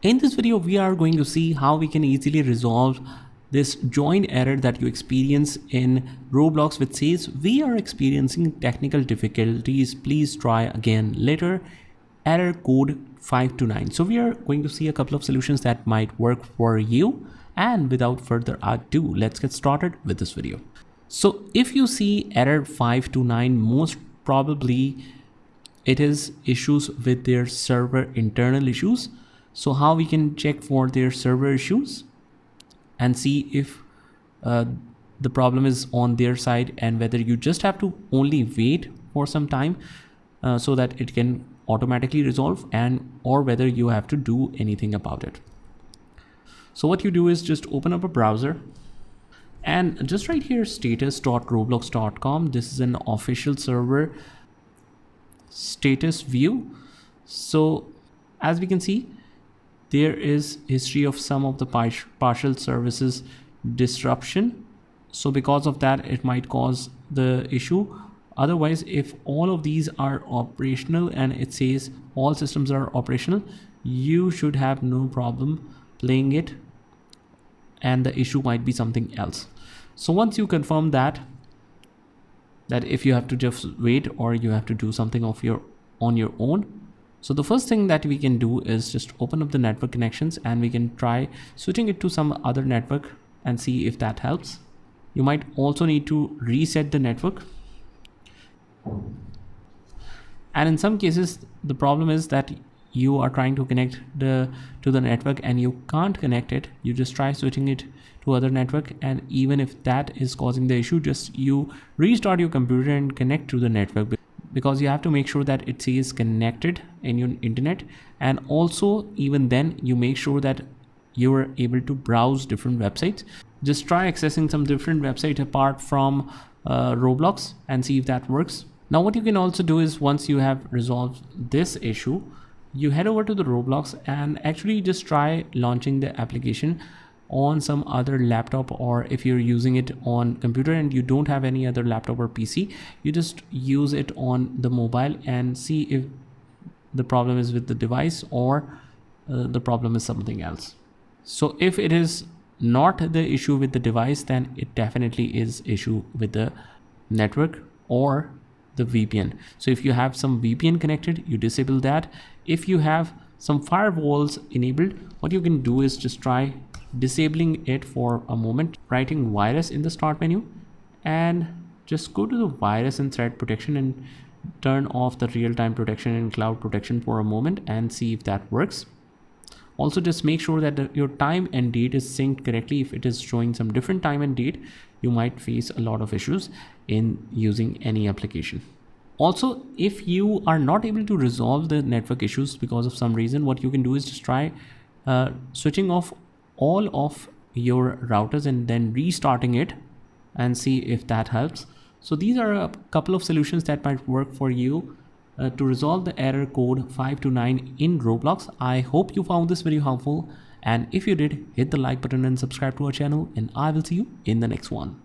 In this video, we are going to see how we can easily resolve this join error that you experience in Roblox, which says we are experiencing technical difficulties. Please try again later. Error code 529. So we are going to see a couple of solutions that might work for you. And without further ado, let's get started with this video. So if you see error 529, most probably it is issues with their server internal issues. So how we can check for their server issues and see if the problem is on their side, and whether you just have to only wait for some time so that it can automatically resolve, and or whether you have to do anything about it. So what you do is just open up a browser and just right here status.roblox.com. This is an official server status view. So as we can see, there is history of some of the partial services disruption. So because of that, it might cause the issue. Otherwise, if all of these are operational and it says all systems are operational, you should have no problem playing it, and the issue might be something else. So once you confirm that if you have to just wait or you have to do something on your own. So the first thing that we can do is just open up the network connections, and we can try switching it to some other network and see if that helps. You might also need to reset the network. And in some cases, the problem is that you are trying to connect to the network and you can't connect it. You just try switching it to other network, and even if that is causing the issue, just you restart your computer and connect to the network, because you have to make sure that it says connected in your internet. And also, even then, you make sure that you are able to browse different websites. Just try accessing some different websites apart from Roblox and see if that works. Now what you can also do is, once you have resolved this issue, you head over to the Roblox and actually just try launching the application on some other laptop, or if you're using it on computer and you don't have any other laptop or PC, you just use it on the mobile and see if the problem is with the device or the problem is something else. So if it is not the issue with the device, then it definitely is issue with the network or the VPN. So if you have some VPN connected, you disable that. If you have some firewalls enabled, what you can do is just try disabling it for a moment, writing virus in the start menu, and just go to the virus and threat protection and turn off the real-time protection and cloud protection for a moment and see if that works. Also, just make sure that your time and date is synced correctly. If it is showing some different time and date, you might face a lot of issues in using any application. Also, if you are not able to resolve the network issues because of some reason, what you can do is just try switching off all of your routers and then restarting it and see if that helps. So these are a couple of solutions that might work for you to resolve the error code 529 in Roblox. I hope you found this video helpful, and if you did, hit the like button and subscribe to our channel, and I will see you in the next one.